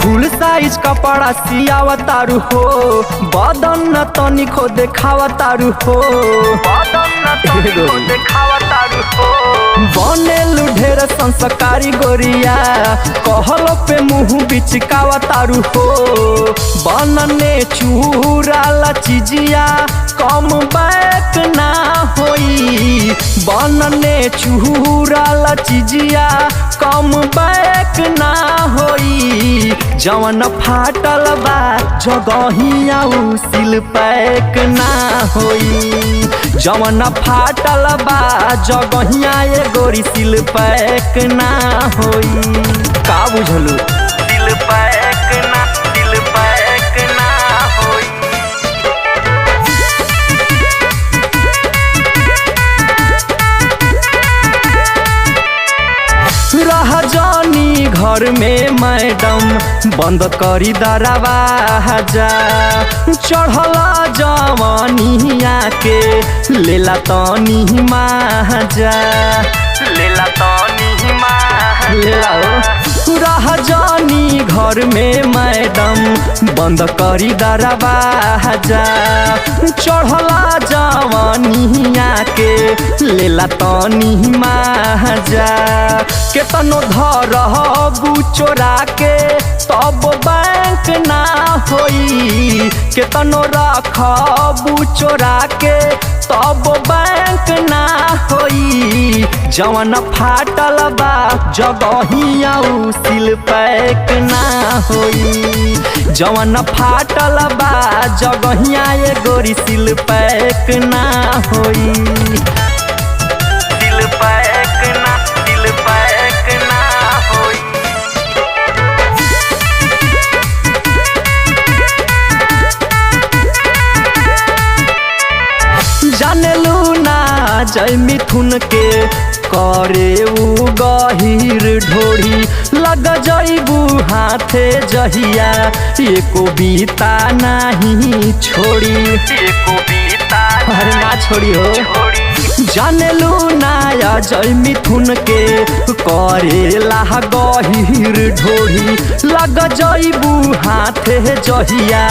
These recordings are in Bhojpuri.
फुल साइज कपड़ा सियावा तारू हो, बदन न तनिको देखावा तारू हो, बनेलु ढेर संस्कारी गोरिया, कहलो पे मुँह बिचकावा तारू हो। बनने चूराला चीजिया कम बैक ना होई, बनने चूराला चीजिया कम बैक ना होई। जवन फाटल बा जगहिया उ सिल पैक ना होई, जवन फाटल बा जगहिया ये गोरी सिल पैक ना होई। का बुझलू? सिल पैक ना, सिल पैक ना होई। रह जानी घर में मैडम बंद करी दरवाजा, चढ़ला जवानिया के लेला तनी माजा, लेला तनी माजा। रह जानी घर में मैडम बंद करी दरवाजा, चढ़ला जवानिया के लेला तनी माजा। केतनो धरबू चोरा के तब बैंक ना होई, केतनो रखबू चोरा के तब बैंक ना होई। जवन फाटल बा जगहिया उ सिल पैक ना होई, जवन फाटल बा जगहिया ये गोरी सिल पैक ना होई। सिल पैक ना, सिल पैक ना होई। जानलू ना जय मिथुन के करे उ गहीर ढोरी, लग जइबू हाथे जहिया एको बीता नहीं छोड़ी, एको बीता अरे ना छोड़ी हो। जानलू ना जय मिथुन के करेला गहीर ढोरी, लग जइबू हाथे जहिया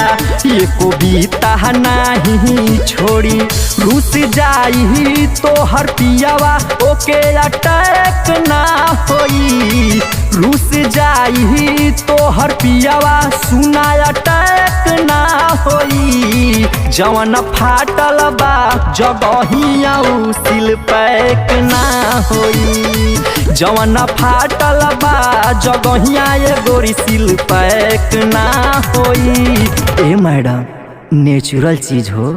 एको बीता नहीं छोड़ी। रुस जाई तोहर पियावा ओके अटैक ना होई, रुस जाई तोहर पियावा सुना अटैक ना होई। जवन फाटल बा जगहिया उ सिल पैक ना होई, जवन फाटल बा जगहिया ये गोरी सिल पैक ना होई। ए मैडम नेचुरल चीज हो।